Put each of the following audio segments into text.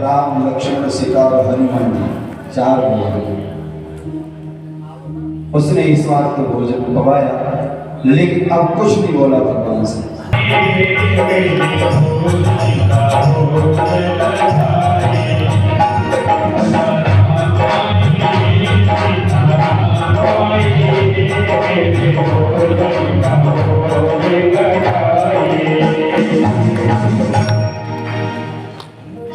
राम लक्ष्मण सीता और हनुमान चार लोग, उसने इस बात को भोजन पवाया, लेकिन अब कुछ नहीं बोला भगवान से।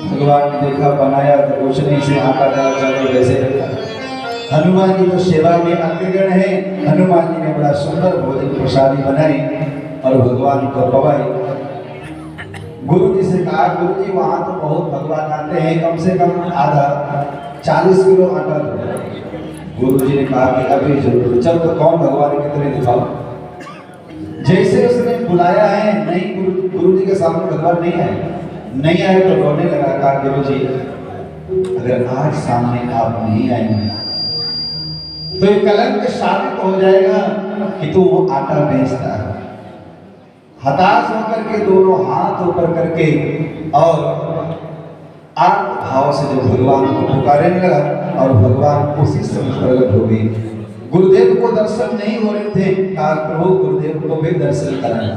भगवान ने देखा बनाया तो कुछ नहीं से आटा डाला चलो वैसे रखा। हनुमान जी तो सेवा में अग्रगण है, हनुमान जी ने बड़ा सुंदर भोजन प्रसादी बनाई और भगवान को पवाई। गुरु जी से कहा, गुरु जी वहां तो बहुत भगवान आते हैं, कम से कम आधा 40 किलो आटा दो। गुरु जी ने कहा कि अभी जरूर, चल तो कौन भगवान कितने दिखाओ। जैसे उसने बुलाया है, नहीं गुरु जी के सामने भगवान नहीं आए, नहीं आए तो रोने लगा। कहा गुरु जी अगर आज सामने आप नहीं आएंगे तो ये कलंक साबित हो जाएगा कि तू वो आटा बेचता है। हताश होकर के दोनों हाथ ऊपर करके और आत्म भाव से जो भगवान को पुकारने लगा और भगवान उसी समय प्रकट हो गई। गुरुदेव को दर्शन नहीं हो रहे थे, कहा प्रभु गुरुदेव को भी दर्शन कराना।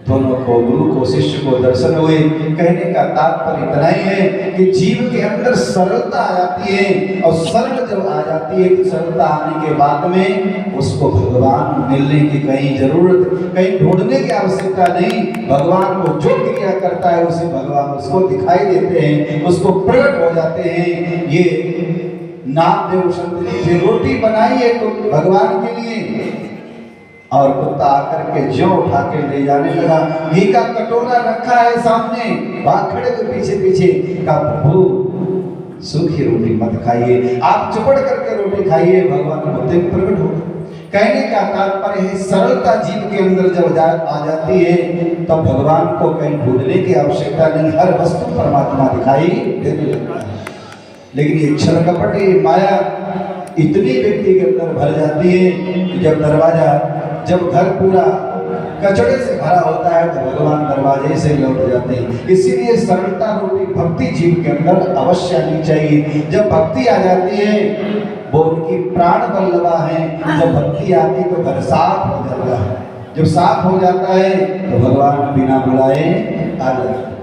दोनों को, गुरु को शिष्य को दर्शन हुए। कहने का तात्पर्य इतना ही है कि जीव के अंदर सरलता आ जाती है और सरल जब आ जाती है तो सरलता आने के बाद में उसको भगवान मिलने की कहीं जरूरत, कहीं ढूंढने की आवश्यकता नहीं। भगवान को जो क्रिया करता है उसे भगवान उसको दिखाई देते हैं, उसको प्रकट हो जाते हैं। ये नामदेव संत जी रोटी बनाई है तो भगवान के लिए, और कुत्ता आकर के जो उठा के ले जाने लगा। घी का कटोरा रखा है सामने, वहां खड़े हुए पीछे पीछे का प्रभु सूखी रोटी मत खाइए, आप चुपड़ करके रोटी खाइए, भगवान बुद्धि प्रकट हो। कहने का तात्पर्य है सरलता जीव के अंदर जब आ जाती है तब तो भगवान को कहीं ढूंढने की आवश्यकता नहीं, हर वस्तु परमात्मा दिखाई देने लगता है। लेकिन ये छल कपट, ये माया इतनी व्यक्ति के अंदर भर जाती है कि जब घर पूरा कचड़े से भरा होता है तो भगवान दरवाजे से लौट जाते हैं। इसीलिए सरलता रूपी भक्ति जीव के अंदर अवश्य आनी चाहिए। जब भक्ति आ जाती है वो उनकी प्राण वल्लभा है, जब भक्ति आती तो घर साफ हो जाता है, जब साफ हो जाता है तो भगवान बिना बुलाए आ जाते हैं।